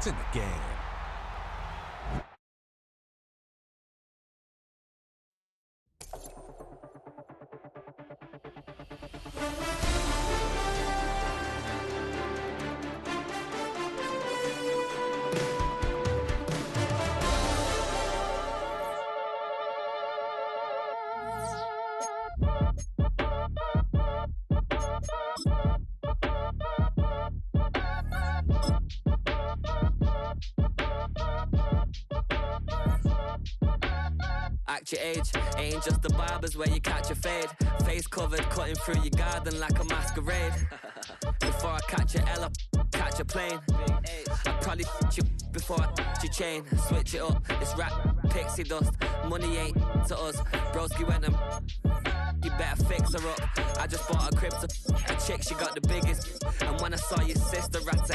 It's in the game. Act your age, ain't just the barbers where you catch a fade. Face covered, cutting through your garden like a masquerade. Before I catch a L up, catch a plane. I'd probably you before I your chain. Switch it up, it's rap, pixie dust. Money ain't to us, broski went and you better fix her up. I just bought a crib to a chick, she got the biggest. And when I saw your sister rat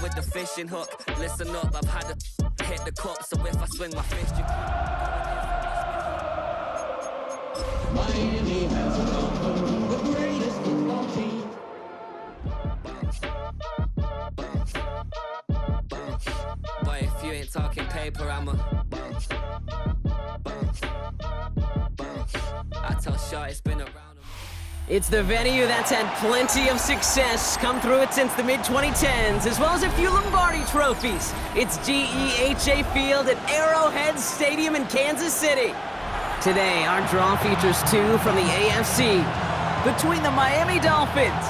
with the fishing hook, listen up, I've had to hit the cup. So if I swing my fist, you Miami has welcomed the greatest football team. Boy, if you ain't talking paper, I'm a I tell Shaw it's been around. It's the venue that's had plenty of success, come through it since the mid-2010s, as well as a few Lombardi trophies. It's GEHA Field at Arrowhead Stadium in Kansas City. Today, our draw features two from the AFC, between the Miami Dolphins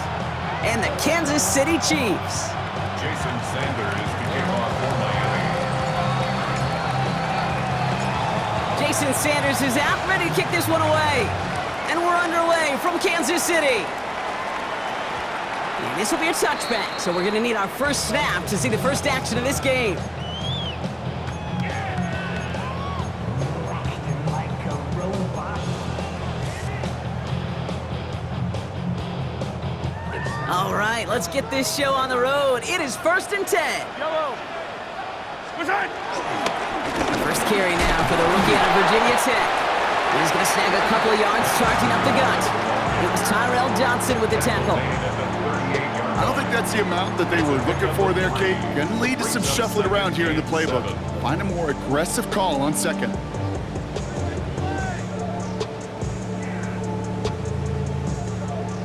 and the Kansas City Chiefs. Jason Sanders to kick off for Miami. Jason Sanders is out, ready to kick this one away. And we're underway from Kansas City. And this will be a touchback, so we're going to need our first snap to see the first action of this game. All right, let's get this show on the road. It is 1st and 10. Yellow. First carry now for the rookie out of Virginia Tech. He's going to snag a couple of yards, charging up the gut. It was Tyrell Johnson with the tackle. I don't think that's the amount that they were looking for there, Kate. Going to lead to some shuffling around here in the playbook. Find a more aggressive call on second.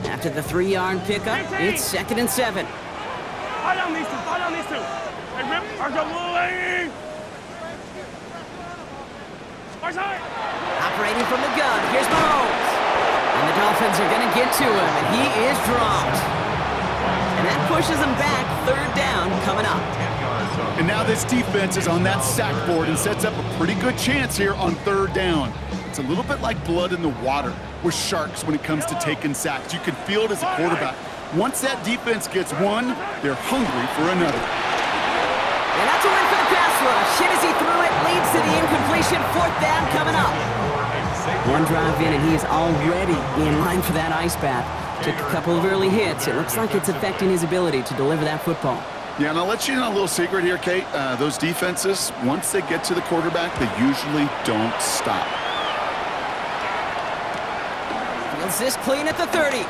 After the 3-yard pickup, it's 2nd and 7. Fire down these two. Hey, Rip, Argo, Operating from the gun, here's Mahomes. And the Dolphins are going to get to him, and he is dropped. And that pushes him back, 3rd down coming up. And now this defense is on that sack board and sets up a pretty good chance here on 3rd down. It's a little bit like blood in the water with sharks when it comes to taking sacks. You can feel it as a quarterback. Once that defense gets one, they're hungry for another. And that's a win for the pass rush. Hit as he threw it, leads to the incompletion. 4th down coming up. One drive in, and he is already in line for that ice bath. Took a couple of early hits. It looks like it's affecting his ability to deliver that football. Yeah, and I'll let you in on a little secret here, Kate. Those defenses, once they get to the quarterback, they usually don't stop. Fields this clean at the 30.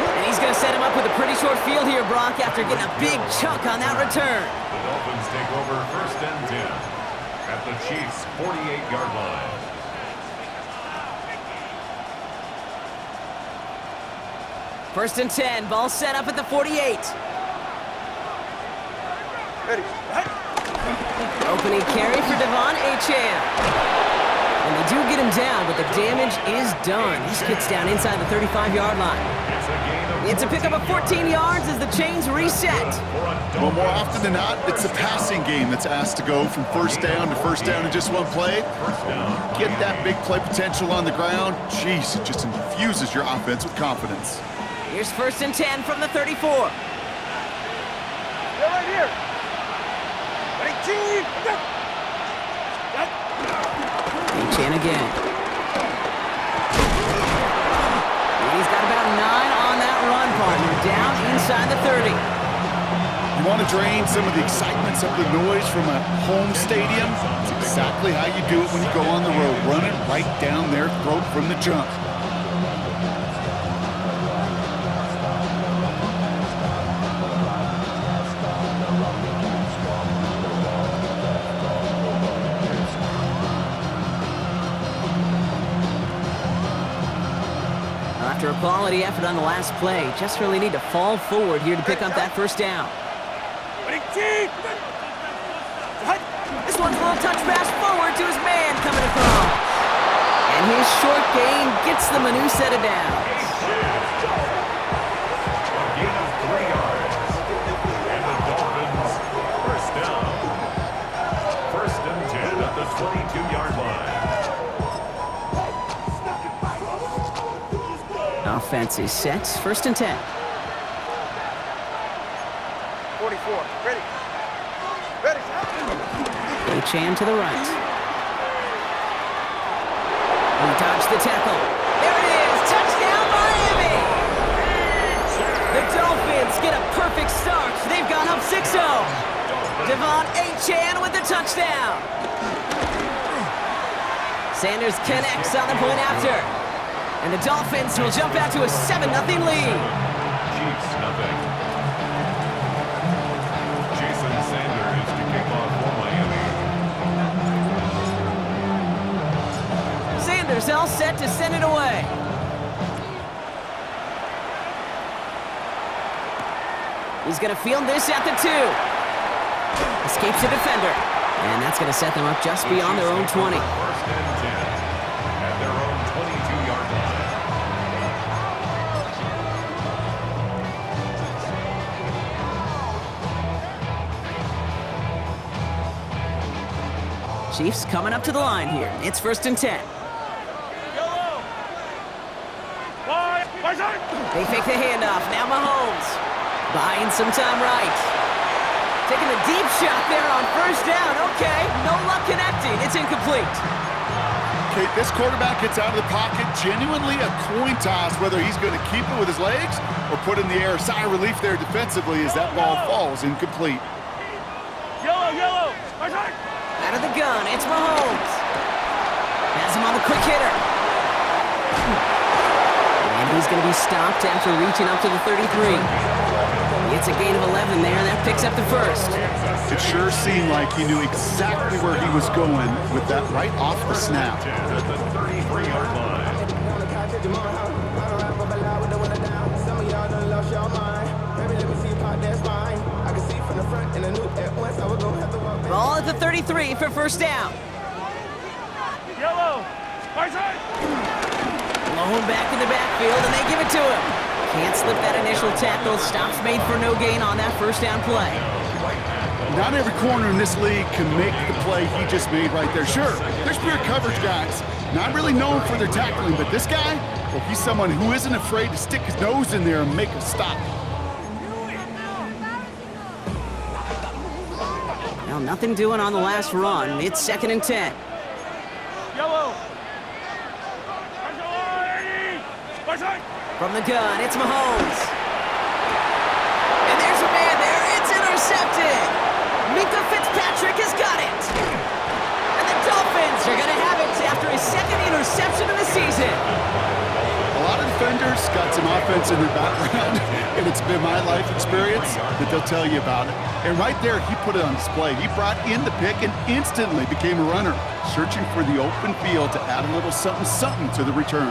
And he's going to set him up with a pretty short field here, Brock, after getting a big chunk on that return. The Dolphins take over 1st and 10 at the Chiefs' 48-yard line. First and 10, ball set up at the 48. Ready. Opening carry for Devon Achane. And they do get him down, but the damage is done. He skids down inside the 35-yard line. It's a pickup of 14 yards as the chains reset. Well, more often than not, it's the passing game that's asked to go from 1st down to 1st down in just one play. Get that big play potential on the ground. Jeez, it just infuses your offense with confidence. Here's 1st and 10 from the 34. They're right here. Ready, team. Achane again. And he's got about 9 on that run, partner. Down inside the 30. You want to drain some of the excitement, some of the noise from a home stadium? It's exactly how you do it when you go on the road. Run it right down their throat from the jump. After a quality effort on the last play, just really need to fall forward here to pick up that first down. This one's a little touch pass forward to his man coming across. And his short gain gets them a new set of downs. A gain of 3 yards. And the Dolphins, first down. First and 10 at the 22-yard line. Offense is set. First and 10. 44. Ready. Ready. Achane to the right. He dodged the tackle. There it is! Touchdown, Miami! The Dolphins get a perfect start. They've gone up 6-0. Devon Achane with the touchdown. Sanders connects on the point after. And the Dolphins will jump out to a 7-0 lead. Chiefs, nothing. Jason Sanders to kick off for Miami. Sanders all set to send it away. He's going to field this at the 2. Escapes the defender. And that's going to set them up just beyond their own 20. First and 10 at their own 22-yard line. Chiefs coming up to the line here. It's first and 10. They fake the handoff. Now Mahomes buying some time right. Taking a deep shot there on first down. Okay, no luck connecting. It's incomplete. Kate, this quarterback gets out of the pocket, genuinely a coin toss whether he's going to keep it with his legs or put it in the air. Sigh of relief there defensively as that ball falls incomplete. Yellow. Out of the gun, it's Mahomes. Has him on the quick hitter. And he's going to be stopped after reaching up to the 33. It's a gain of 11 there, and that picks up the first. It sure seemed like he knew exactly where he was going with that right off the snap. 10 at the 33-yard line. Ball at the 33 for first down. Yellow. Blown back in the backfield, and they give it to him. Can't slip that initial tackle. Stops made for no gain on that first down play. Not every corner in this league can make the play he just made right there. Sure, there's pure coverage guys, not really known for their tackling, but this guy, well, he's someone who isn't afraid to stick his nose in there and make a stop. Well, nothing doing on the last run. It's second and 10. Yellow. From the gun, it's Mahomes. And there's a man there. It's intercepted. Minkah Fitzpatrick has got it. And the Dolphins are going to have it after his second interception of the season. A lot of defenders got some offense in their background, and it's been my life experience that they'll tell you about it. And right there, he put it on display. He brought in the pick and instantly became a runner, searching for the open field to add a little something to the return.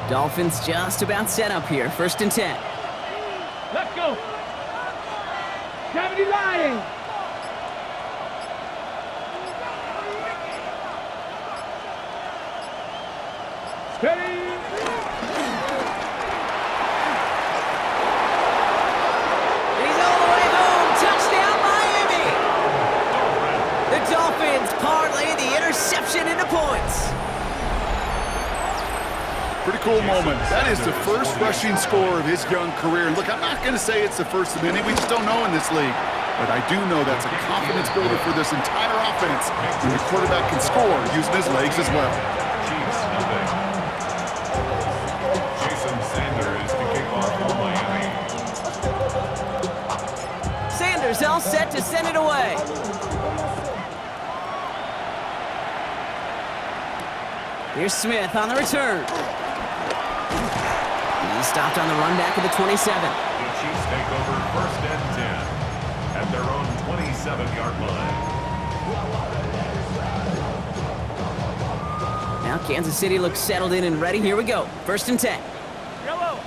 Dolphins just about set up here. First and 10. Let's go. Gravity lying. Steady. He's all the way home. Touchdown, Miami. The Dolphins parlay the interception into points. Pretty cool moment. That is the first rushing score of his young career. And look, I'm not going to say it's the first of many. We just don't know in this league. But I do know that's a confidence builder for this entire offense when the quarterback can score using his legs as well. Chiefs, nothing. Jason Sanders to kick off for Miami. Sanders all set to send it away. Here's Smith on the return. He stopped on the run back at the 27. The Chiefs take over 1st and 10 at their own 27-yard line. Now Kansas City looks settled in and ready. Here we go. 1st and 10. Yellow.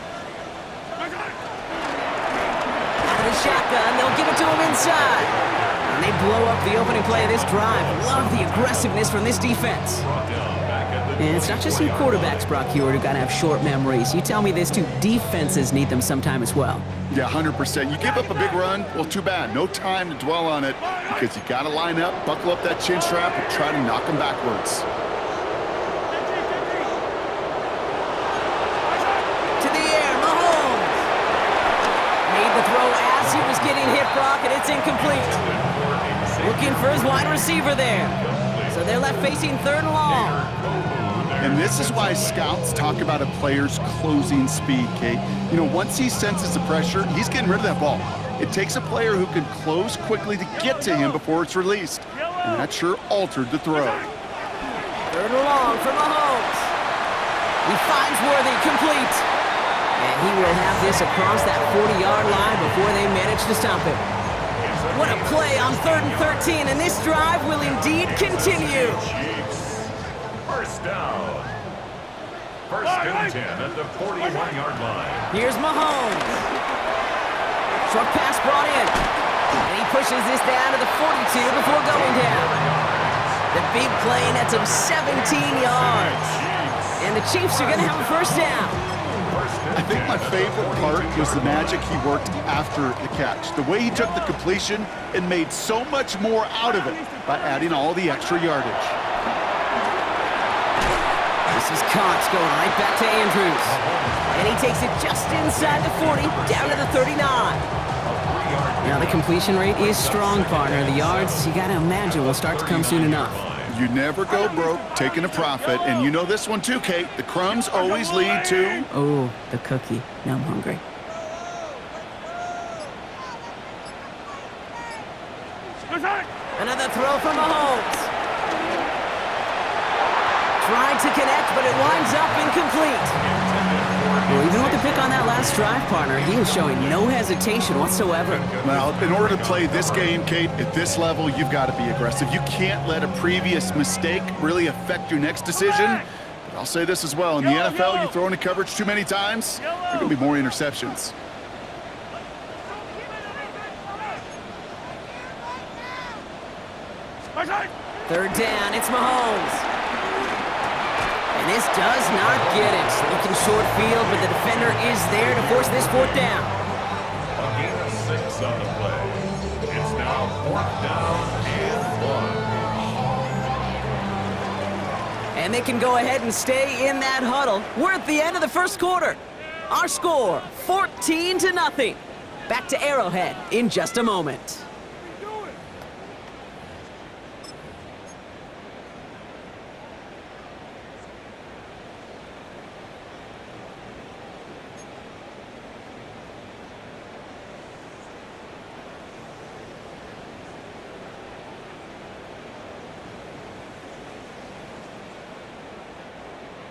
Out of the shotgun, they'll give it to him inside. And they blow up the opening play of this drive. Love the aggressiveness from this defense. Brought down back at the And it's not just you quarterbacks, Brock Huard, who gotta have short memories. You tell me this too, defenses need them sometime as well. Yeah, 100%. You give up a big run, well, too bad. No time to dwell on it because you got to line up, buckle up that chin strap, and try to knock them backwards. To the air, Mahomes. Made the throw as he was getting hit, Brock, and it's incomplete. Looking for his wide receiver there. So they're left facing 3rd and long. And this is why scouts talk about a player's closing speed, Kate. You know, once he senses the pressure, he's getting rid of that ball. It takes a player who can close quickly to get to him before it's released. And that sure altered the throw. 3rd and long for Mahomes. He finds Worthy complete. And he will have this across that 40-yard line before they manage to stop him. What a play on 3rd and 13, and this drive will indeed continue. Chiefs. 1st down. 1st and 10 at the 41-yard line. Here's Mahomes. Short pass brought in. And he pushes this down to the 42 before going down. The big play nets him 17 yards. And the Chiefs are going to have a 1st down. I think my favorite part was the magic he worked after the catch. The way he took the completion and made so much more out of it by adding all the extra yardage. This is Cox going right back to Andrews. And he takes it just inside the 40, down to the 39. Now the completion rate is strong, partner. The yards, you got to imagine, will start to come soon enough. You never go broke taking a profit, and you know this one too, Kate. The crumbs always lead to... Oh, the cookie. Now I'm hungry. Another throw from Mahomes. Tried to connect, but it winds up incomplete. Well, even with the pick on that last drive, partner, he is showing no hesitation whatsoever. Well, in order to play this game, Kate, at this level, you've got to be aggressive. You can't let a previous mistake really affect your next decision. But I'll say this as well. In the NFL, you throw into coverage too many times, there are going to be more interceptions. Third down, it's Mahomes. And this does not get it. Looking short field, but the defender is there to force this 4th down. A gain of 6 on the play. It's now 4th down and 1. And they can go ahead and stay in that huddle. We're at the end of the 1st quarter. Our score, 14-0. Back to Arrowhead in just a moment.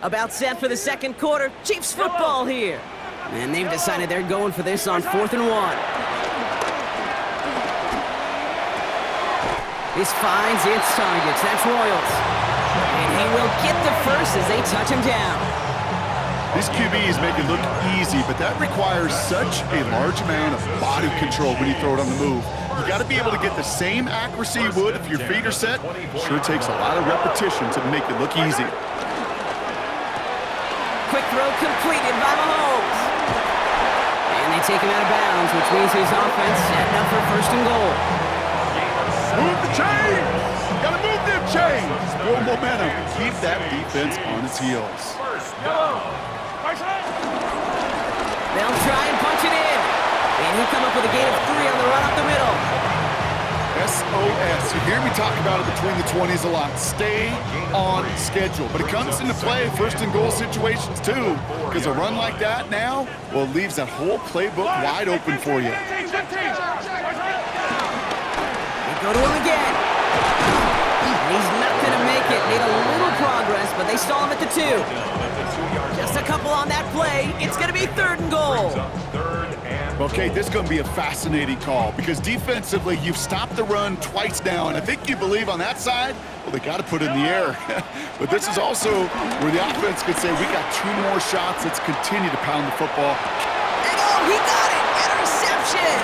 About set for the 2nd quarter. Chiefs football here. And they've decided they're going for this on 4th and 1. This finds its targets. That's Royals. And he will get the first as they touch him down. These QBs make it look easy, but that requires such a large amount of body control when you throw it on the move. You got to be able to get the same accuracy you would if your feet are set. Sure takes a lot of repetition to make it look easy. Quick throw completed by Mahomes. And they take him out of bounds, which means his offense setting up for 1st and goal. Move the chains! Gotta move them chains! Build momentum. Keep that defense on its heels. 1st down. They'll try and punch it in. And he'll come up with a gain of 3 on the run up the middle. SOS. You hear me talk about it between the 20s a lot. Stay on schedule. But it comes into play 1st and goal situations too. Because a run like that now, well, it leaves that whole playbook wide open for you. They go to him again. And he's not going to make it. Made a little progress. pass, but they stall him at the 2. Down at the 2-yard Just a line. couple on that play. It's going to be 3rd and goal. Brings up 3rd and Okay, this is going to be a fascinating call because defensively, you've stopped the run twice now, and I think you believe on that side, well, they got to put it in the air. But this is also where the offense could say, we got 2 more shots. Let's continue to pound the football. And oh, he got it! Interception!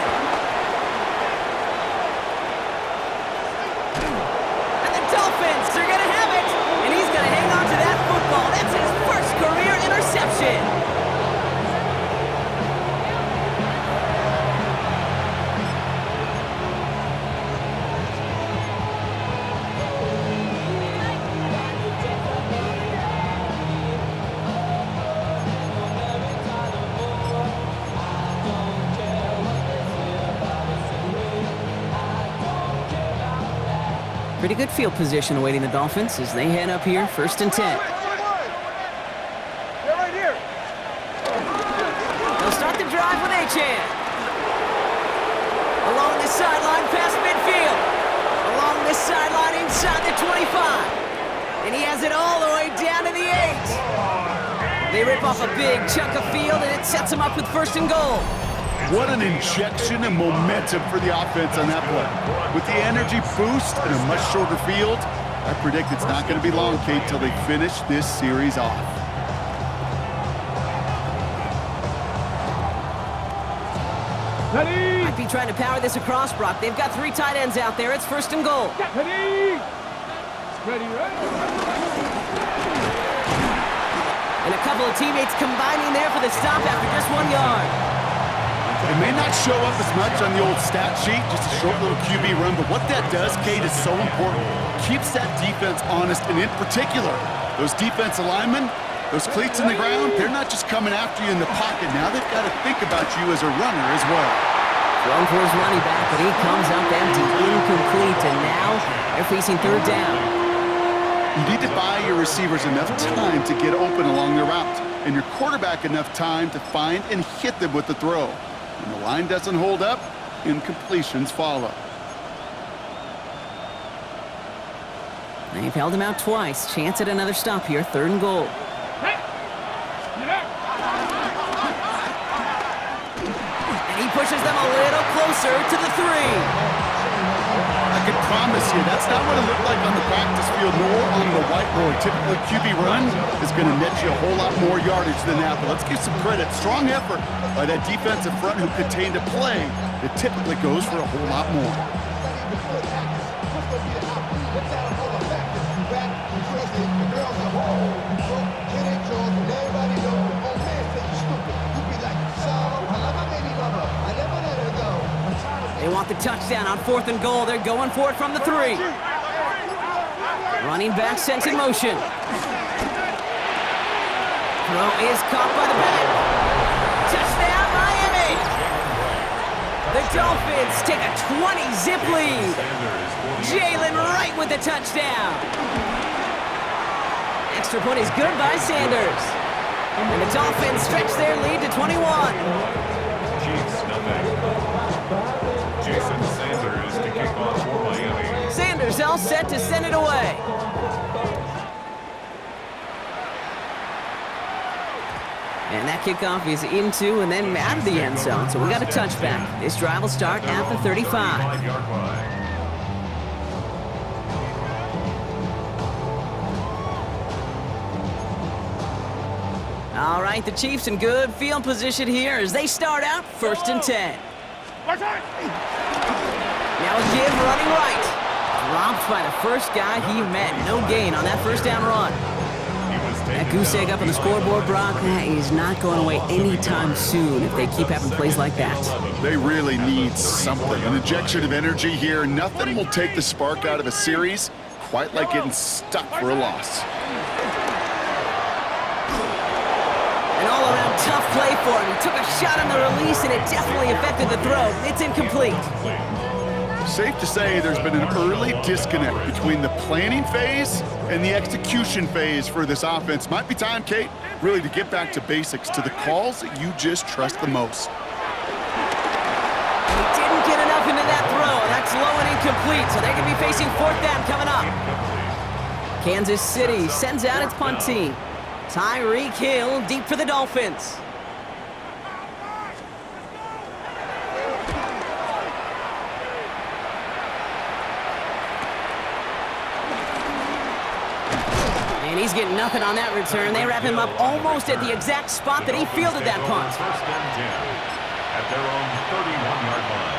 And the Dolphins are going to have it! And he's going to hang on to that football. That's his first career interception. Pretty good field position awaiting the Dolphins as they head up here, 1st and 10. They're right here. They'll start the drive with Achane. Along the sideline, past midfield. Along the sideline, inside the 25. And he has it all the way down to the 8. They rip off a big chunk of field, and it sets them up with 1st and goal. What an injection and momentum for the offense on that play. With the energy boost and a much shorter field, I predict it's not going to be long, Kate, till they finish this series off. Ready. Might be trying to power this across, Brock. They've got 3 tight ends out there. It's 1st and goal. Ready. Ready, right? And a couple of teammates combining there for the stop after just 1 yard. It may not show up as much on the old stat sheet, just a short little QB run, but what that does, Kate, is so important. Keeps that defense honest, and in particular, those defensive linemen, those cleats in the ground, they're not just coming after you in the pocket. Now they've got to think about you as a runner as well. Thrown for his running back, but he comes up empty, incomplete, and now they're facing 3rd down. You need to buy your receivers enough time to get open along their route, and your quarterback enough time to find and hit them with the throw. When the line doesn't hold up, incompletions follow. They've held him out twice. Chance at another stop here, 3rd and goal. And he pushes them a little closer to the 3. I can promise you, that's not what it looked like on the practice field, nor on the whiteboard. Typically, QB run is going to net you a whole lot more yardage than that, but let's give some credit. Strong effort by that defensive front who contained a play that typically goes for a whole lot more. They want the touchdown on 4th and goal. They're going for it from the 3. Running back sent in motion. Throw is caught by the back. Touchdown, Miami! The Dolphins take a 20-zip lead. Jalen Wright with the touchdown. Extra point is good by Sanders. And the Dolphins stretch their lead to 21. Chiefs, nothing. Jason Sanders to kick off for Miami. Sanders all set to send it away. And that kickoff is into and then out of the end zone. So we got a touchback. This drive will start at the 35. 5-yard line. All right, the Chiefs in good field position here as they start out 1st and 10. Watch out. Now a give running right. Dropped by the first guy he met. No gain on that 1st down run. That goose egg up on the scoreboard, Brock, that is not going away anytime soon if they keep having plays like that. They really need something. An injection of energy here. Nothing will take the spark out of a series quite like getting stuck for a loss. An all-around tough play for him. He took a shot on the release, and it definitely affected the throw. It's incomplete. Safe to say there's been an early disconnect between the planning phase and the execution phase for this offense. Might be time, Kate, really to get back to basics, to the calls that you just trust the most. He didn't get enough into that throw. That's low and incomplete, so they're going to be facing 4th down coming up. Kansas City sends out its punt team. Tyreek Hill deep for the Dolphins. And he's getting nothing on that return. They wrap him up almost at the exact spot that he fielded that punt. First and 10 at their own 31-yard line.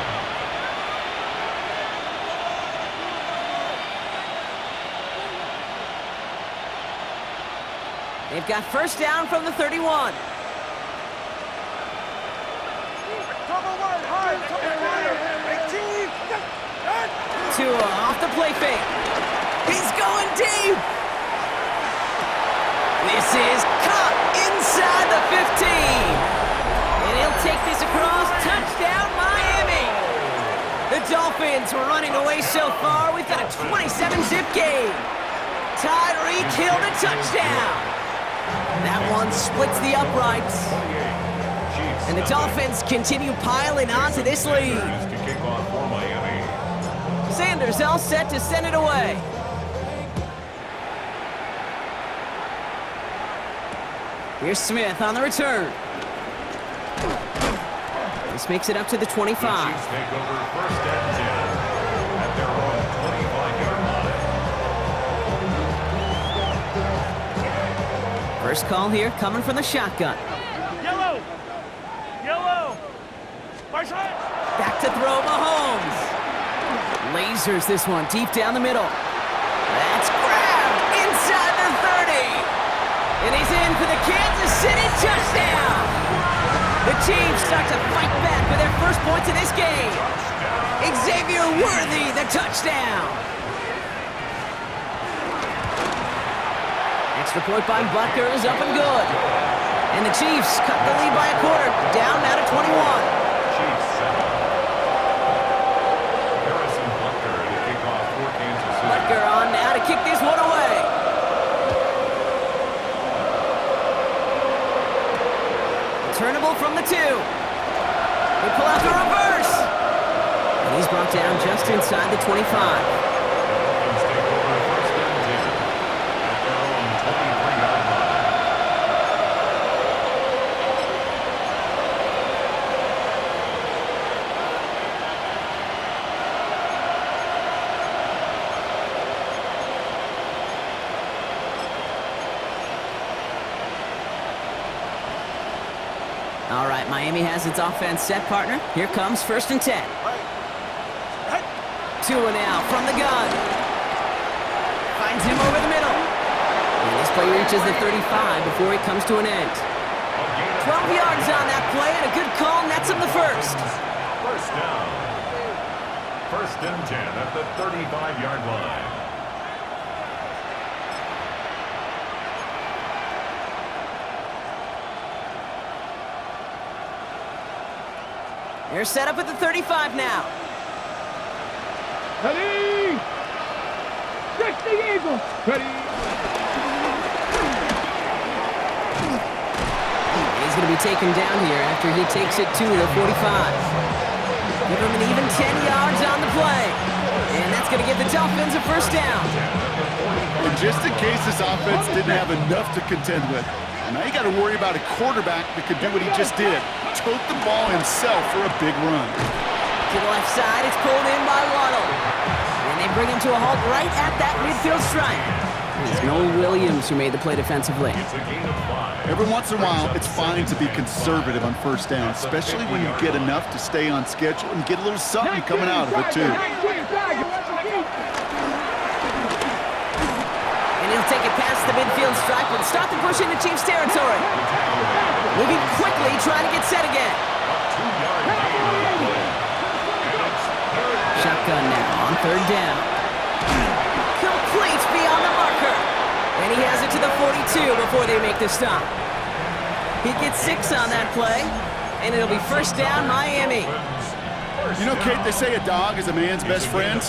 They've got first down from the 31. Tua off the play fake. He's going deep. This is caught inside the 15. And he'll take this across. Touchdown, Miami. The Dolphins were running away so far. We've got a 27-zip game. Tyreek Hill to touchdown. That one splits the uprights. And the Dolphins continue piling onto this lead. To kick off for Miami. Sanders all set to send it away. Here's Smith on the return. This makes it up to the 25. The Chiefs take over first and 10 at their own 25-yard line. First call here coming from the shotgun. Yellow. Yellow. Right side. Back to throw Mahomes. Lasers this one deep down the middle. That's grabbed inside the 30. And he's in for the Kansas City touchdown. The Chiefs start to fight back with their first points in this game. Xavier Worthy, the touchdown. Extra point by Butker is up and good. And the Chiefs cut the lead by a quarter, down now to 21. Chiefs set up. Harrison Butker to kick off for Kansas City. Butker on now to kick this one away. Turnable from the 2. They pull out the reverse. And he's brought down just inside the 25. Dolphins take over first and 10 at their own 23-yard line. All right, Miami has its offense set, partner. Here comes first and 10. Tua now from the gun. Finds him over the middle. And this play reaches the 35 before it comes to an end. 12 yards on that play, and a good call nets him the first. First down. First and 10 at the 35-yard line. They're set up at the 35 now. Ready. Check the Eagles. Ready. He's going to be taken down here after he takes it to the 45. Give him an even 10 yards on the play. And that's going to give the Dolphins a first down. And just in case this offense didn't have enough to contend with, now you got to worry about a quarterback that could do what he just did. Tote the ball himself for a big run. To the left side, it's pulled in by Waddle. And they bring him to a halt right at that midfield stripe. It's Noel Williams who made the play defensively. It's a gain of 5. Every once in a while, it's fine to be conservative on first down, especially when you get enough to stay on schedule and get a little something coming out of it, too. And he'll take it past the midfield stripe and start the push into Chiefs territory. Moving quickly, trying to get set again. 2-yard gain on the play. And it's third down. Shotgun now on third down. Complete beyond the marker. And he has it to the 42 before they make the stop. He gets 6 on that play, and it'll be first down Miami. You know, Kate, they say a dog is a man's best friend.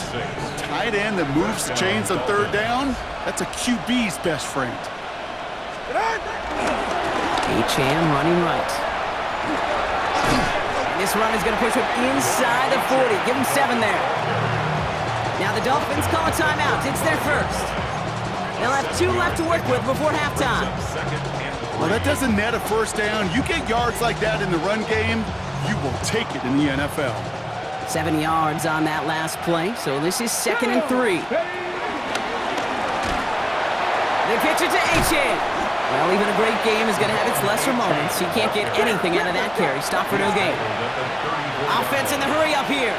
Tight end that moves the chains on third down, that's a QB's best friend. Achane running right. And this run is going to push him inside the 40. Give him 7 there. Now the Dolphins call a timeout. It's their first. They'll have 2 left to work with before halftime. Well, that doesn't net a first down. You get yards like that in the run game, you will take it in the NFL. 7 yards on that last play, so this is 2nd and 3. The pitch it to H.A. Well, even a great game is going to have its lesser moments. He can't get anything out of that carry. Stop for no gain. Offense in the hurry up here.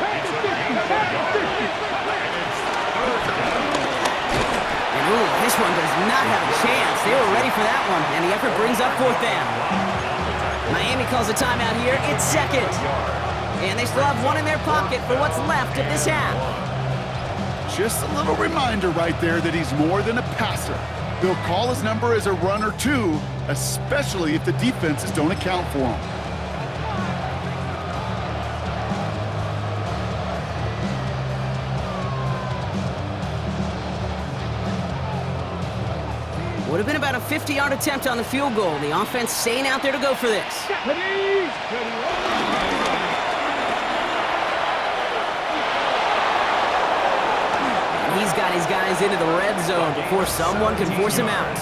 And ooh, this one does not have a chance. They were ready for that one, and the effort brings up 4th down. Miami calls a timeout here. It's 2nd. And they still have 1 in their pocket for what's left of this half. Just a little reminder right there that he's more than a passer. He'll call his number as a runner too, especially if the defenses don't account for him. Would have been about a 50-yard attempt on the field goal. The offense staying out there to go for this. He's got his guys into the red zone before someone can force him out.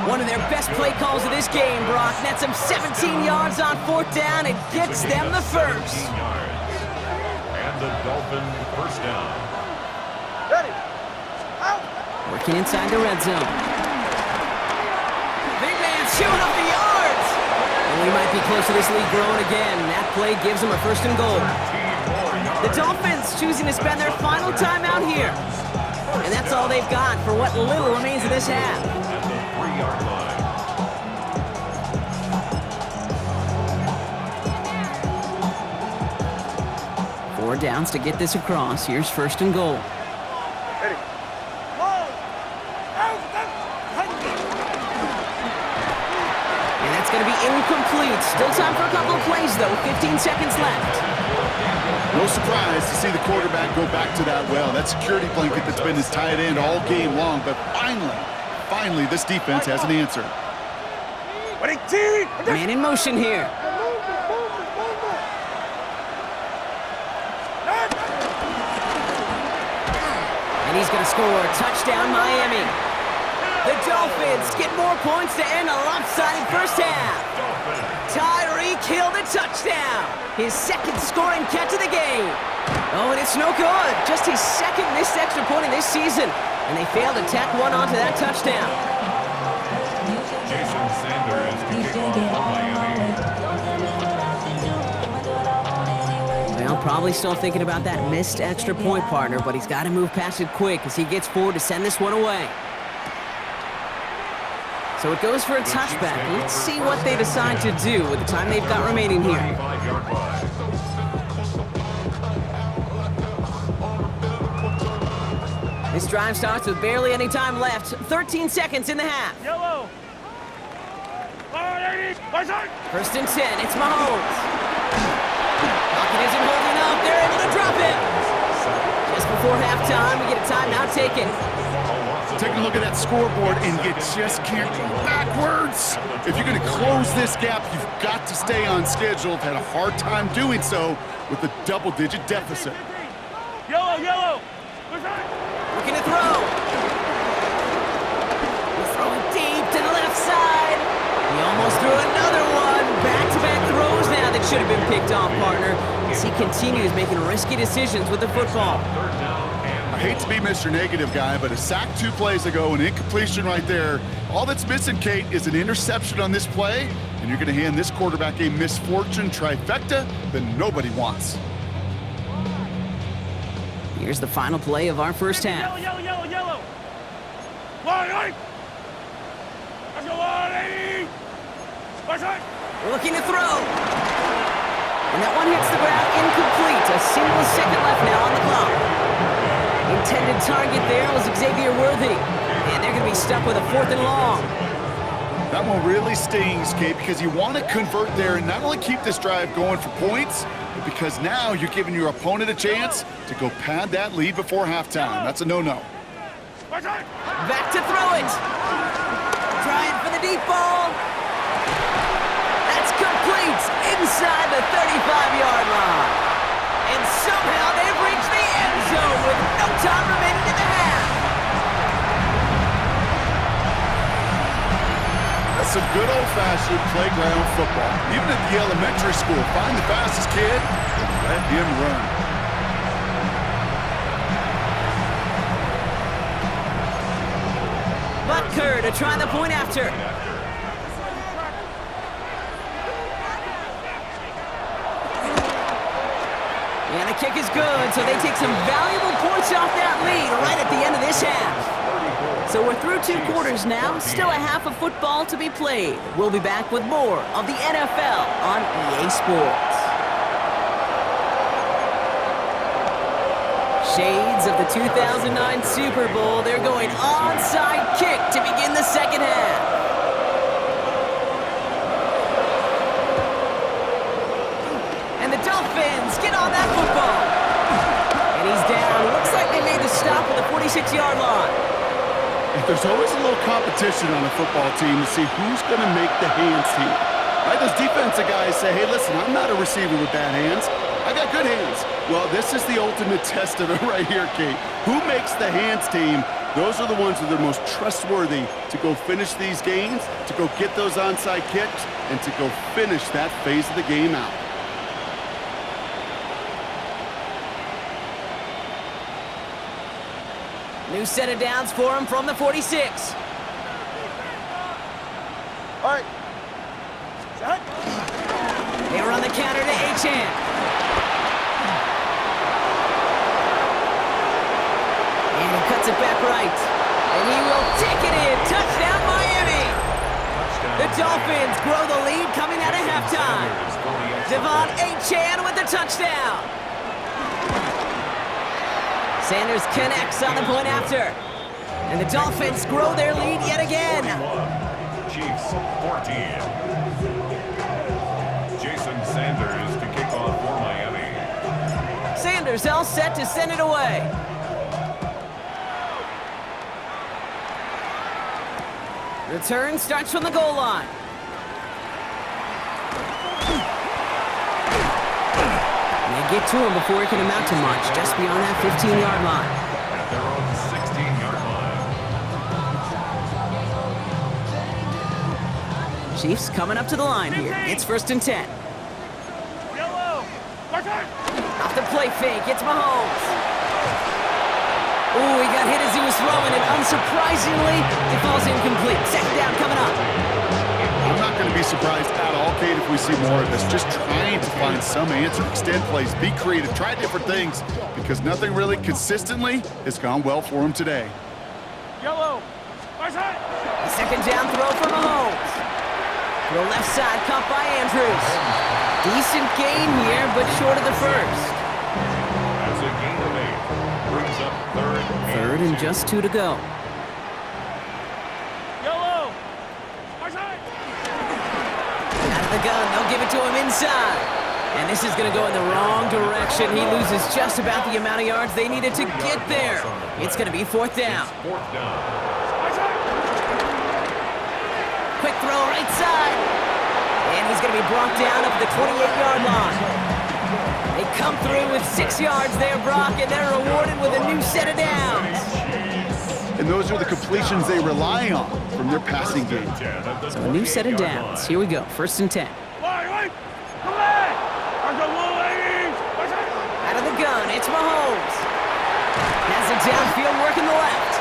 One of their best play calls of this game, Brock, nets him 17 yards on 4th down and gets them the first. And the Dolphins first down. Working inside the red zone. Big man chewing up the yards. And we might be close to this lead growing again. That play gives them a 1st and goal. The Dolphins choosing to spend their final timeout here. And that's all they've got for what little remains of this half. At the 3-yard line. 4 downs to get this across. Here's 1st and goal. And that's going to be incomplete. Still time for a couple of plays, though. 15 seconds left. No surprise to see the quarterback go back to that well. That security blanket that's been his tight end all game long, but finally, this defense has an answer. Man in motion here. And he's going to score a touchdown, Miami. The Dolphins get more points to end a lopsided first half. Tyreek Hill the touchdown. His 2nd scoring catch of the game. Oh, and it's no good. Just his 2nd missed extra point of this season. And they failed to tack one onto that touchdown. Jason Sanders to kick off for Miami. Well, probably still thinking about that missed extra point, partner, but he's got to move past it quick as he gets forward to send this one away. So it goes for a touchback. Let's see what they decide to do with the time they've got remaining here. 5-yard line. This drive starts with barely any time left. 13 seconds in the half. Yellow. 1st and 10. It's Mahomes. Pocket isn't holding up. They're able to drop him. Just before halftime, we get a timeout taken. Taking a look at that scoreboard, and you just can't go backwards. If you're going to close this gap, you've got to stay on schedule. Had a hard time doing so with a double-digit deficit. Yellow. Looking to throw. He's throwing deep to the left side. He almost threw another one. Back-to-back throws now that should have been picked off, partner, as he continues making risky decisions with the football. I hate to be Mr. Negative guy, but a sack 2 plays ago, an incompletion right there. All that's missing, Kate, is an interception on this play, and you're going to hand this quarterback a misfortune trifecta that nobody wants. Here's the final play of our first half. Yellow. Looking to throw. And that one hits the ground incomplete. A single second left now on the clock. Intended target there was Xavier Worthy. And they're going to be stuck with a 4th and long. That one really stings, Kate, because you want to convert there and not only keep this drive going for points, but because now you're giving your opponent a chance to go pad that lead before halftime. That's a no-no. Back to throw it. Trying for the deep ball. That's complete inside the 35-yard line. And somehow they've reached the end zone with no time remaining in the half. some good old-fashioned playground football. Even at the elementary school, find the fastest kid and let him run. Butker to try the point after. And the kick is good, so they take some valuable points off that lead right at the end of this half. So we're through 2 quarters now, still a half of football to be played. We'll be back with more of the NFL on EA Sports. Shades of the 2009 Super Bowl, they're going onside kick to begin the second half. And the Dolphins get on that football. And he's down. Looks like they made the stop at the 46-yard line. There's always a little competition on a football team to see who's going to make the hands team. Right? Those defensive guys say, hey, listen, I'm not a receiver with bad hands. I got good hands. Well, this is the ultimate test of it right here, Kate. Who makes the hands team? Those are the ones that are most trustworthy to go finish these games, to go get those onside kicks, and to go finish that phase of the game out. New set of downs for him from the 46. All right. Set. They run the counter to Achane. And he cuts it back right. And he will take it in. Touchdown, Miami. The Dolphins grow the lead coming out of halftime. Devon Achane with the touchdown. Sanders connects on the point after. And the Dolphins grow their lead yet again. Chiefs 14. Jason Sanders to kick off for Miami. Sanders all set to send it away. Return starts from the goal line. They get to him before he can amount to much, just beyond that 15-yard line. At their own 16-yard line. Chiefs coming up to the line here. It's 1st and 10. Yellow. Off the play fake, it's Mahomes. Ooh, he got hit as he was throwing, and unsurprisingly, it falls incomplete. Second down coming up. I'm not going to be surprised at all, Kate, if we see more of this. Just trying to find some answer, extend plays, be creative, try different things, because nothing really consistently has gone well for him today. Yellow. A second down throw for Mahomes. To the left side, caught by Andrews. Decent gain here, but short of the first. That's a gain of 8. Brings up 3rd and 8. 3rd and just 2 to go. Yellow. Out of the gun, they'll give it to him inside. And this is going to go in the wrong direction. He loses just about the amount of yards they needed to get there. It's going to be 4th down. 4th down. Quick throw right side. And he's going to be brought down up the 28-yard line. They come through with 6 yards there, Brock, and they're rewarded with a new set of downs. And those are the completions they rely on from their passing game. So a new set of downs. Here we go, 1st and 10. Out of the gun, it's Mahomes. Has it downfield, working the left.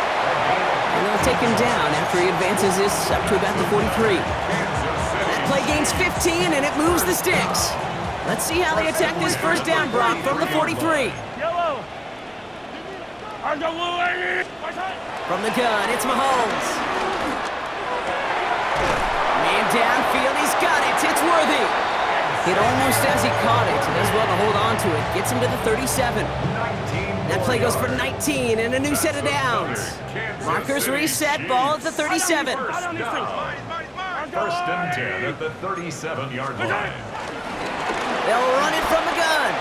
And they'll take him down after he advances this up to about the 43. That play gains 15, and it moves the sticks. Let's see how they attack this 1st down, Brock, from the 43. Yellow. From the gun, it's Mahomes. Man downfield, he's got it. It's Worthy. Hit almost as he caught it. Does well to hold on to it. Gets him to the 37. That play goes for 19 and a new set of downs. Markers reset, ball at the 37. 1st and 10 at the 37-yard line. They'll run it from the gun.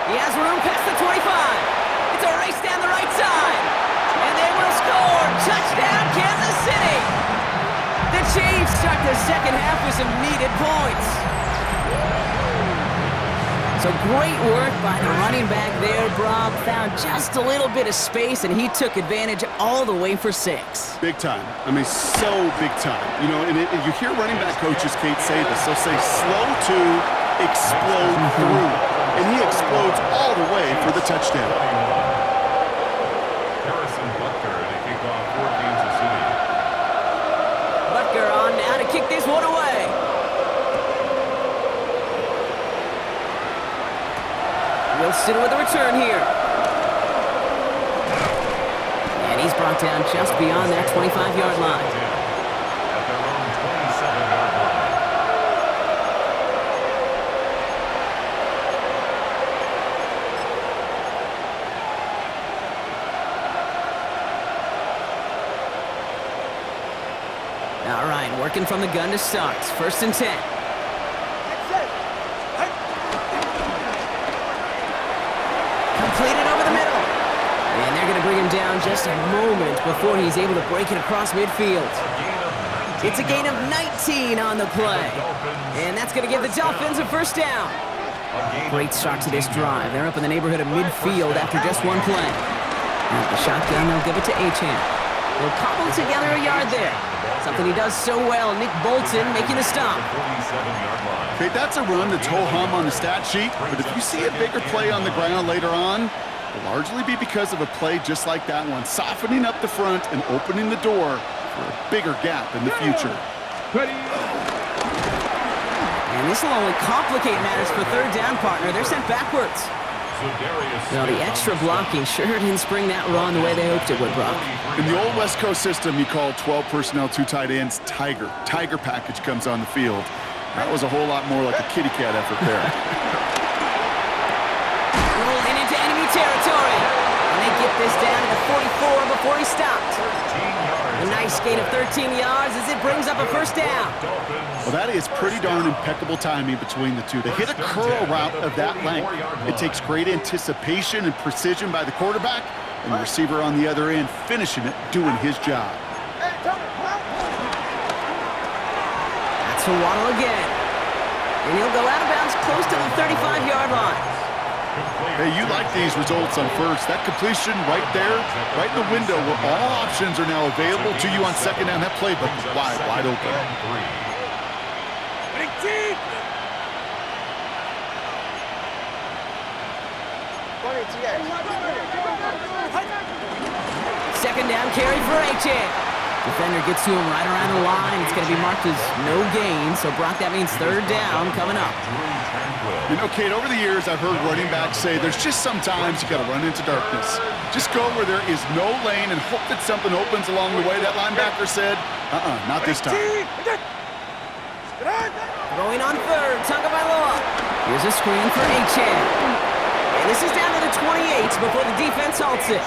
He has room past the 25. It's a race down the right side. And they will score. Touchdown, Kansas City. The Chiefs start the second half with some needed points. So great work by the running back there, Brock. Found just a little bit of space, and he took advantage all the way for 6. Big time. I mean, so big time. You know, and you hear running back coaches, Kate, say this. They'll say slow to explode through. And he explodes all the way for the touchdown. Harrison Butker to kick off for Kansas City. Butker on now to kick this one away. Wilson with the return here. And he's brought down just beyond that 25-yard line. At their own 27-yard line. All right, working from the gun to start. 1st and 10. Completed over the middle. And they're going to bring him down just a moment before he's able to break it across midfield. It's a gain of 19 on the play. And that's going to give the Dolphins a 1st down. Great start to this drive. They're up in the neighborhood of midfield after just one play. And the shotgun, they'll give it to Achane. They'll cobble together a yard there. Something he does so well. Nick Bolton making the stop. 47-yard line. Okay, that's a run that's ho-hum on the stat sheet, but if you see a bigger play on the ground later on, it'll largely be because of a play just like that one, softening up the front and opening the door for a bigger gap in the future. And this will only complicate matters for 3rd down, partner. They're sent backwards. Well, the extra blocking sure didn't spring that run the way they hoped it would, Brock. In the old West Coast system, you call 12 personnel, 2 tight ends, Tiger. Tiger package comes on the field. That was a whole lot more like a kitty cat effort there. Rolling into enemy territory. And they get this down to the 44 before he stopped. A nice gain of 13 yards as it brings up a 1st down. Well, that is pretty darn impeccable timing between the two. To hit a curl route of that length, it takes great anticipation and precision by the quarterback, and the receiver on the other end finishing it, doing his job. That's to Waddle again. And he'll go out of bounds close to the 35-yard line. Hey, you like these results on 1st. That completion right there, right in the window where all options are now available to you on 2nd down. That playbook is wide open. Second down carry for Achane. Defender gets to him right around the line. It's going to be marked as no gain. So, Brock, that means 3rd down coming up. You know, Kate, over the years, I've heard running backs say there's just sometimes you got to run into darkness. Just go where there is no lane and hope that something opens along the way. That linebacker said, not this time. Throwing on 3rd, Tagovailoa. Here's a screen for Achane. And this is down to the 28 before the defense halts it.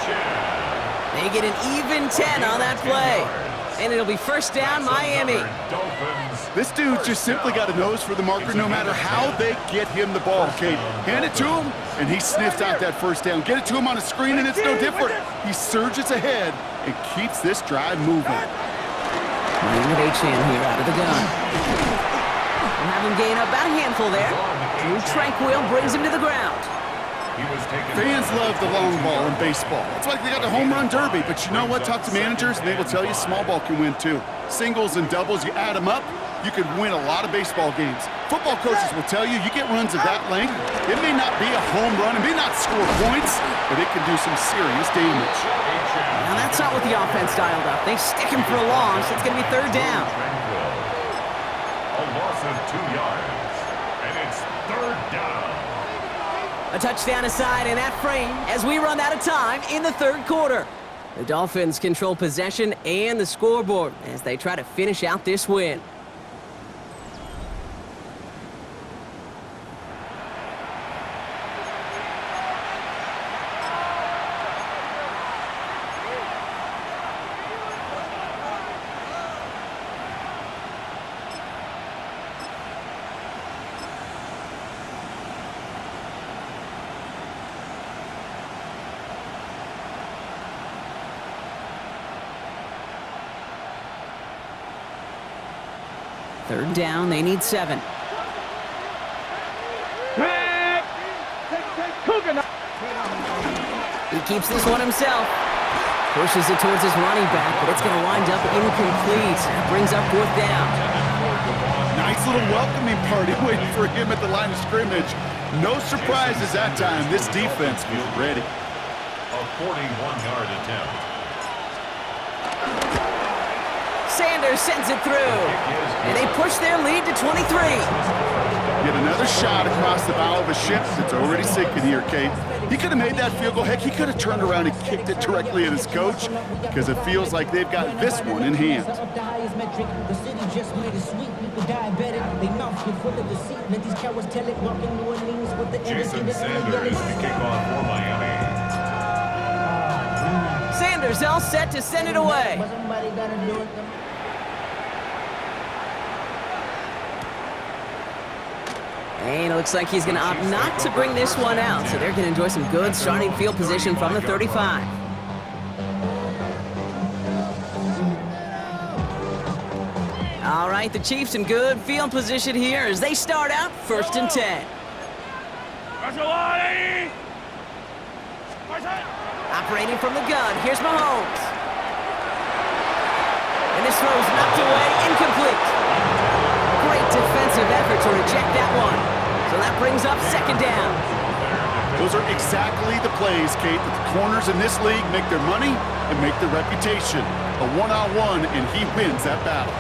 They get an even 10 on that play. And it'll be 1st down, Miami. This dude just simply got a nose for the marker no matter how they get him the ball, Kate. Hand it to him, and he sniffs out that 1st down. Get it to him on a screen, and it's no different. He surges ahead and keeps this drive moving. Playing with Achane here out of the gun. We'll have him gain about a handful there. Drew Tranquill brings him to the ground. Fans love the long ball in baseball. It's like they got the home run derby, but you know what? Talk to managers, and they will tell you small ball can win too. Singles and doubles, you add them up, you could win a lot of baseball games. Football coaches will tell you get runs of that length. It may not be a home run, it may not score points, but it can do some serious damage. Now that's not what the offense dialed up. They stick him for a loss. It's going to be 3rd down. A loss of 2 yards, and it's 3rd down. A touchdown aside in that frame as we run out of time in the 3rd quarter. The Dolphins control possession and the scoreboard as they try to finish out this win. Third down, they need 7. keeps this one himself. Pushes it towards his running back, but it's going to wind up incomplete. That brings up 4th down. Nice little welcoming party waiting for him at the line of scrimmage. No surprises that time. This defense was ready. A 41-yard attempt. Sanders sends it through. And they push their lead to 23. Get another shot across the bow of a ship that's already sinking here, Kate. He could have made that field goal. Heck, he could have turned around and kicked it directly at his coach because it feels like they've got this one in hand. Jason Sanders to kick off for Miami. Sanders all set to send it away. And it looks like he's going to opt not to bring this one out, so they're going to enjoy some good starting field position from the 35. All right, the Chiefs in good field position here as they start out 1st and 10. Operating from the gun, here's Mahomes. And this throw's knocked away, incomplete. Great defensive effort to reject that one. So that brings up 2nd down. Those are exactly the plays, Kate, that the corners in this league make their money and make their reputation. A one-on-one, and he wins that battle.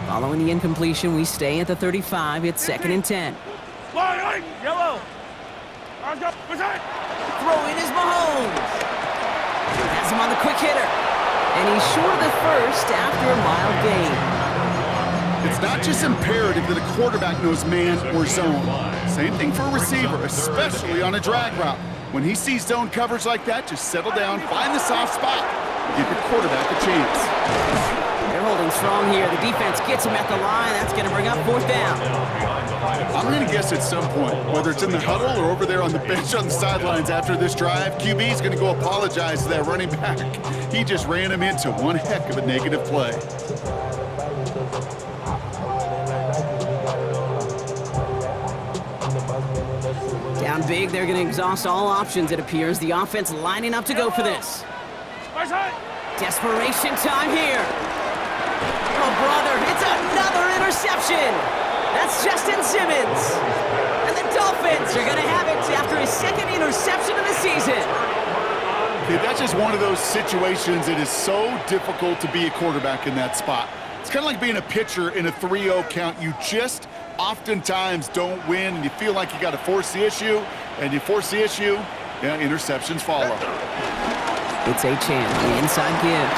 Following the incompletion, we stay at the 35. It's 2nd and 10. Yellow. Throw in is Mahomes. Has him on the quick hitter. And he's short of the first after a mild gain. It's not just imperative that a quarterback knows man or zone. Same thing for a receiver, especially on a drag route. When he sees zone coverage like that, just settle down, find the soft spot, and give your quarterback a chance. They're holding strong here. The defense gets him at the line. That's going to bring up 4th down. I'm going to guess at some point, whether it's in the huddle or over there on the bench on the sidelines after this drive, QB is going to go apologize to that running back. He just ran him into one heck of a negative play. Down big, they're going to exhaust all options, it appears. The offense lining up to go for this. Desperation time here. Oh, brother, it's another interception. That's Justin Simmons. And the Dolphins are going to have it after his 2nd interception of the season. Okay, that's just one of those situations that is so difficult to be a quarterback in that spot. It's kind of like being a pitcher in a 3-0 count. You just oftentimes don't win, and you feel like you got to force the issue, and you force the issue, yeah, interceptions follow. It's Achane, the inside give.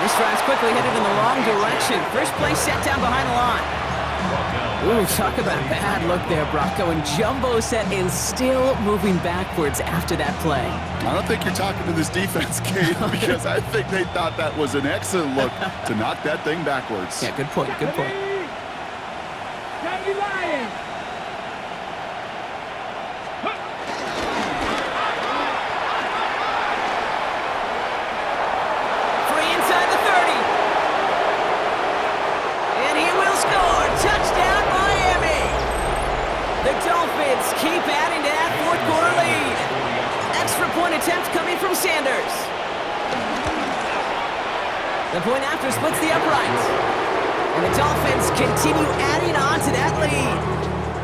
This drive's quickly headed in the wrong direction. First play set down behind the line. Ooh, talk about a bad look there, Brock. Going jumbo set and still moving backwards after that play. I don't think you're talking to this defense, Kate, because I think they thought that was an excellent look to knock that thing backwards. Yeah, good point, good point. Keep adding to that 4th quarter lead. Extra point attempt coming from Sanders. The point after splits the uprights. And the Dolphins continue adding on to that lead.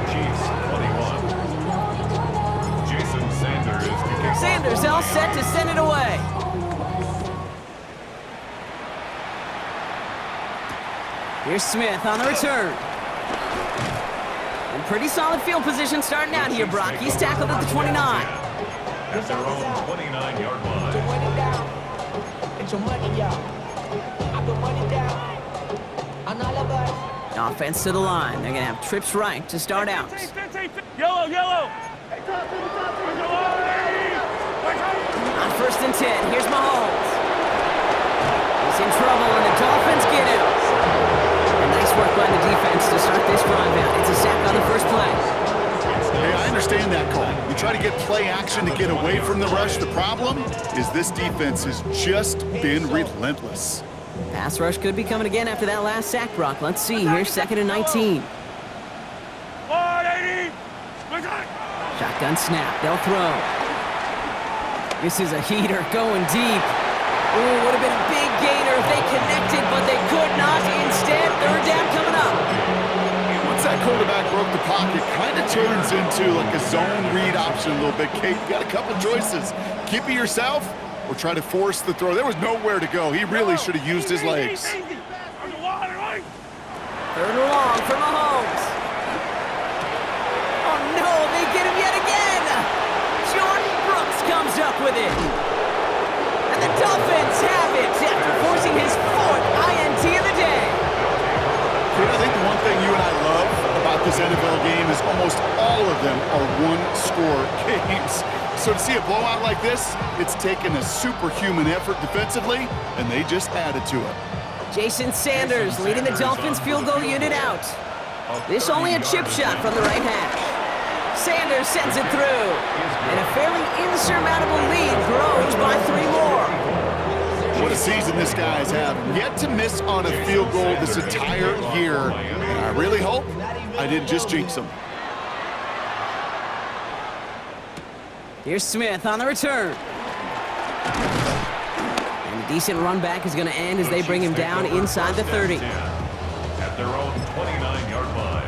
Chiefs 21. Jason Sanders to kick off. Sanders all set to send it away. Here's Smith on the return. Pretty solid field position starting out here, Brock. He's tackled at the 29. At their own 29-yard line. Offense to the line. They're going to have trips right to start out. Yellow. On 1st and 10, here's Mahomes. He's in trouble, and the Dolphins get him. Nice work by the defense to start this drive out. It's a sack on the first play. Hey, I understand that call. You try to get play action to get away from the rush. The problem is this defense has just been relentless. Pass rush could be coming again after that last sack, Brock. Let's see. Here's 2nd and 19. Shotgun snap. They'll throw. This is a heater going deep. Ooh, would have been a big gainer if they connected, but they could not. Instead, third down coming up. Once that quarterback broke the pocket, kind of turns into like a zone read option a little bit. Kate, you got a couple choices. Keep it yourself or try to force the throw. There was nowhere to go. He really should have used his legs. Third and long for Mahomes. Oh no, they get him yet again. Jordan Brooks comes up with it. And the Dolphins have it after forcing his fourth INT of the day. Kate, I think the one thing you and I love about this NFL game is almost all of them are one-score games. So to see a blowout like this, it's taken a superhuman effort defensively, and they just added to it. Jason Sanders leading the Dolphins field goal unit out. This only a chip shot from the right hash. Sanders sends it through. And a fairly insurmountable lead grows by 3 more. What a season this guy's having. Yet to miss on a field goal this entire year. And I really hope I didn't just jinx him. Here's Smith on the return. And a decent run back is going to end as they bring him down inside the 30. At their own 29-yard line.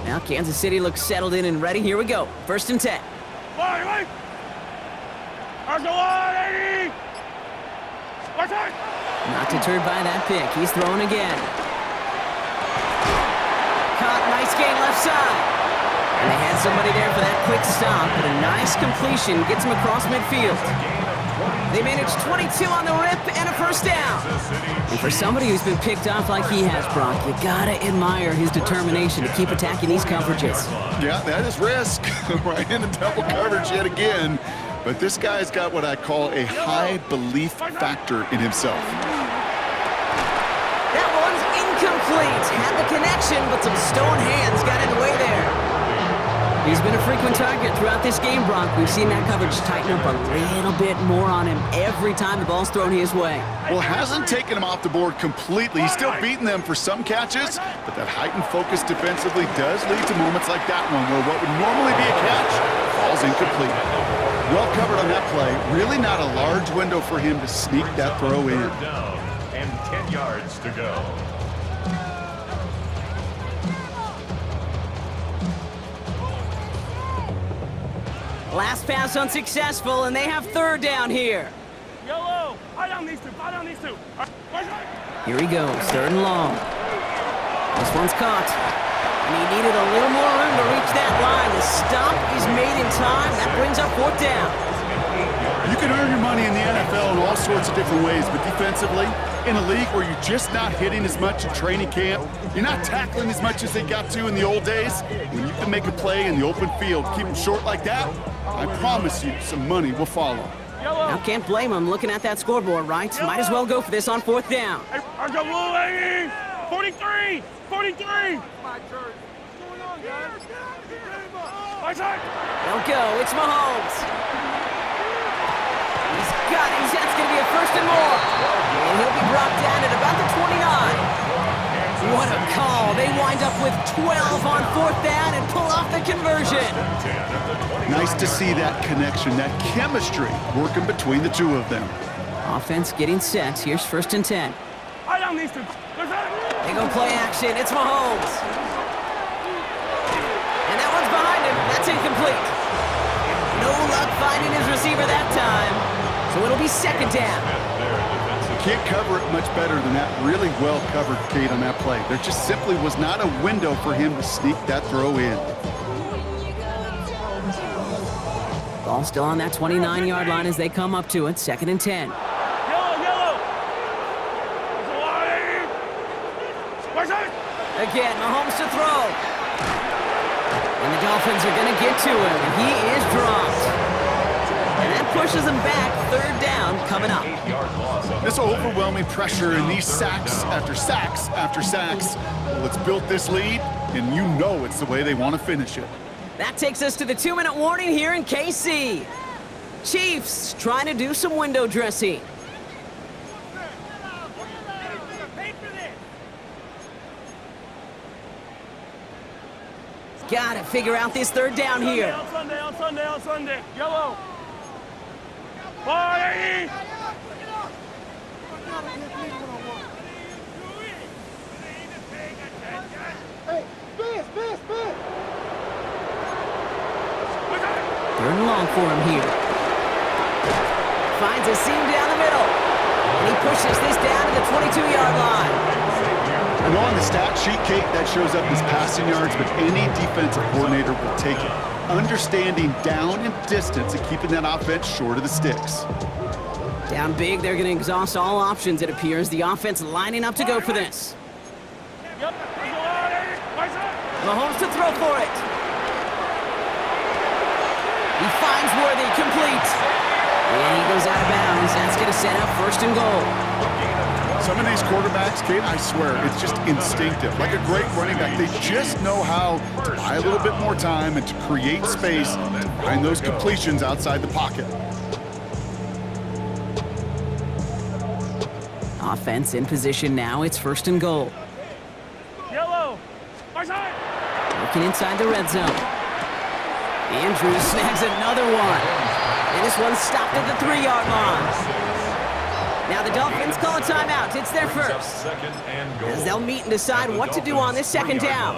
Now Kansas City looks settled in and ready. Here we go. 1st and 10. Not deterred by that pick. He's throwing again. Caught, nice gain left side. And they had somebody there for that quick stop, but a nice completion gets him across midfield. They managed 22 on the rip and a 1st down. And for somebody who's been picked off like he has, Brock, you gotta admire his determination to keep attacking these coverages. Yeah, that is risk. Right in the double coverage yet again. But this guy's got what I call a high belief factor in himself. That one's incomplete. Had the connection, but some stone hands got in the way there. He's been a frequent target throughout this game, Brock. We've seen that coverage tighten up a little bit more on him every time the ball's thrown his way. Well, hasn't taken him off the board completely. He's still beating them for some catches, but that heightened focus defensively does lead to moments like that one where what would normally be a catch falls incomplete. Well covered on that play. Really not a large window for him to sneak that throw in. Third down and 10 yards to go. Last pass unsuccessful, and they have 3rd down here. Yellow, eye on these two, eye on these two. Here he goes, 3rd and long. This one's caught. And he needed a little more room to reach that line. The stop is made in time. That brings up 4th down. You can earn your money in the NFL in all sorts of different ways, but defensively, in a league where you're just not hitting as much in training camp, you're not tackling as much as they got to in the old days, when you can make a play in the open field, keep them short like that, I promise you some money will follow. Now can't blame him looking at that scoreboard, right? Might as well go for this on 4th down. Hey, Argo Blue Lady! 43! 43! My turn. What's going on, guys? My turn! They'll go. It's Mahomes. He's got it. That's going to be a 1st and more. And he'll be brought down at about the 29. What a call. They wind up with 12 on 4th down and pull off the conversion. Nice to see that connection, that chemistry working between the two of them. Offense getting set. Here's 1st and 10. Eye on these two. They go play action. It's Mahomes. And that one's behind him. That's incomplete. No luck finding his receiver that time. So it'll be 2nd down. Can't cover it much better than that. Really well covered, Kate, on that play. There just simply was not a window for him to sneak that throw in. Ball still on that 29-yard line as they come up to it. 2nd and 10. Again, Mahomes to throw. And the Dolphins are going to get to him. He is dropped. And that pushes them back. Third down coming up. 8-yard loss on This overwhelming pressure and these sacks after sacks after sacks. Well, it's built this lead, and you know it's the way they want to finish it. That takes us to the 2-minute warning here in KC. Chiefs trying to do some window dressing. Gotta figure out this third down here. On Sunday. Yellow. Bye. Third and long for him here. Finds a seam down the middle. And he pushes this down to the 22-yard line. I know on the stat sheet, Kate, that shows up as passing yards, but any defensive coordinator will take it. Understanding down and distance and keeping that offense short of the sticks. Down big, they're going to exhaust all options, it appears. The offense lining up to go for this. Yep. Mahomes to throw for it. He finds Worthy, complete. And he goes out of bounds. That's going to set up first and goal. Some of these quarterbacks, Kate, I swear, it's just instinctive. Like a great running back, they just know how to buy a little bit more time and to create space to find those completions outside the pocket. Offense in position now. It's first and goal. Yellow. Working inside the red zone. Andrews snags another one. And this one's stopped at the 3-yard line. Now the Dolphins call a timeout. It's their first. Second and goal. As they'll meet and decide what to do on this second down.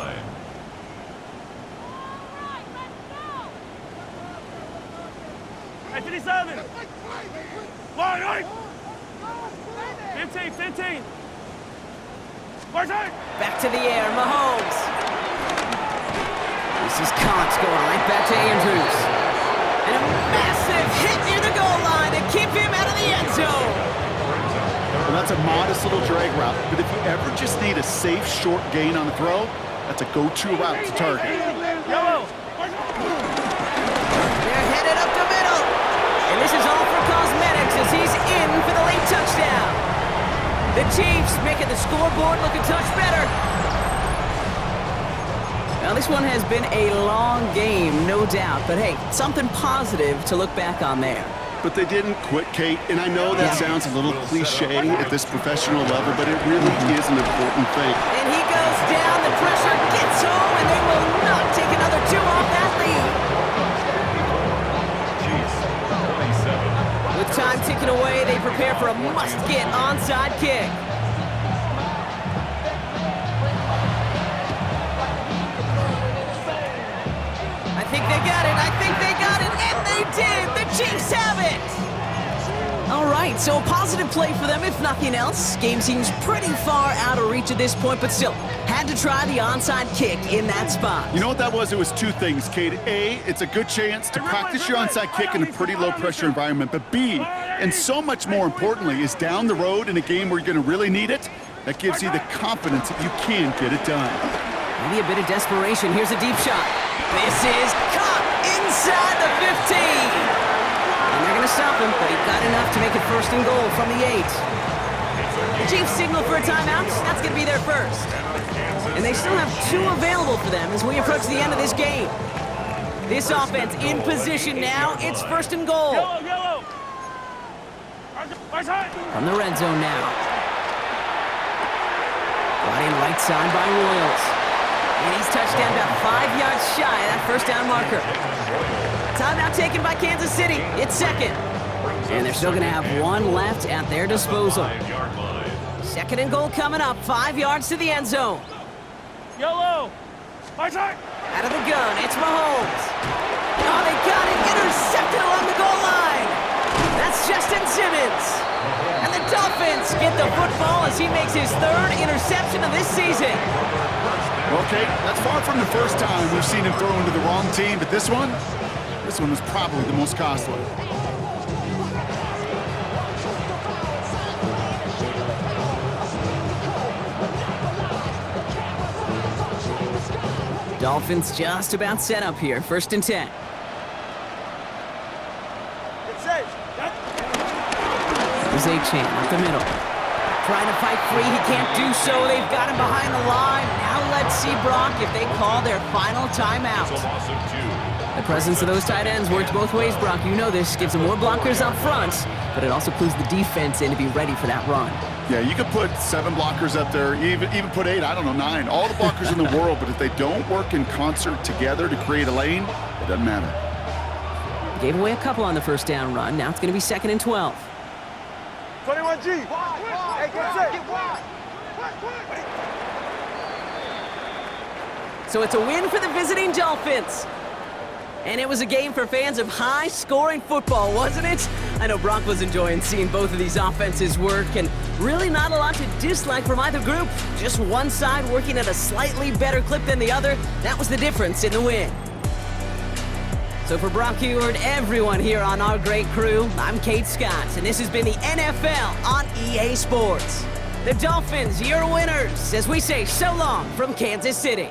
Hey, 57. Line. 15. Back to the air, Mahomes. This is Cox going right back to Andrews. And a massive hit near the goal line to keep him out of the end zone. Well, that's a modest little drag route, but if you ever just need a safe, short gain on the throw, that's a go-to route to target. Yellow. They're headed up the middle. And this is all for cosmetics as he's in for the late touchdown. The Chiefs making the scoreboard look a touch better. Now, this one has been a long game, no doubt. But, hey, something positive to look back on there. But they didn't quit, Kate, and I know that sounds a little cliche at this professional level, but it really is an important thing. And he goes down, the pressure gets home, and they will not take another 2 off that lead. Chiefs, 27. With time ticking away, they prepare for a must-get onside kick. I think they got it, and they did! The Chiefs have it! All right, so a positive play for them, if nothing else. Game seems pretty far out of reach at this point, but still, had to try the onside kick in that spot. You know what that was? It was 2 things, Kate. A, it's a good chance to practice your onside kick in a pretty low-pressure environment. But B, and so much more importantly, is down the road in a game where you're going to really need it, that gives you the confidence that you can get it done. Maybe a bit of desperation. Here's a deep shot. This is caught inside the 15. And they're going to stop him, but he got enough to make it first and goal from the 8. The Chiefs signal for a timeout. That's going to be their first. And they still have 2 available for them as we approach the end of this game. This offense in position now. It's first and goal. Yellow. From the red zone now. Brought in right side by Royals. And he's touched down about 5 yards shy of that first down marker. Timeout taken by Kansas City. It's second. And they're still going to have 1 left at their disposal. 5-yard line. Second and goal coming up. 5 yards to the end zone. Yellow. Out of the gun, it's Mahomes. Oh, they got it. Intercepted along the goal line. That's Justin Simmons. And the Dolphins get the football as he makes his 3rd interception of this season. Okay, that's far from the first time we've seen him throw into the wrong team, but this one was probably the most costly. Dolphins just about set up here. First and 10. It's Here's Achane up the middle. Trying to fight free, he can't do so. They've got him behind the line. Now let's see, Brock, if they call their final timeout. It's a loss of 2. The presence of those tight ends works both ways, Brock. You know this. Gives them more blockers up front, but it also clues the defense in to be ready for that run. Yeah, you could put 7 blockers up there, even put 8, I don't know, 9. All the blockers in the world, but if they don't work in concert together to create a lane, it doesn't matter. Gave away a couple on the first down run. Now it's going to be 2nd and 12. 21G. Hey, get set. So it's a win for the visiting Dolphins. And it was a game for fans of high-scoring football, wasn't it? I know Brock was enjoying seeing both of these offenses work, and really not a lot to dislike from either group. Just one side working at a slightly better clip than the other. That was the difference in the win. So for Brock Huard, everyone here on our great crew, I'm Kate Scott, and this has been the NFL on EA Sports. The Dolphins, your winners, as we say so long from Kansas City.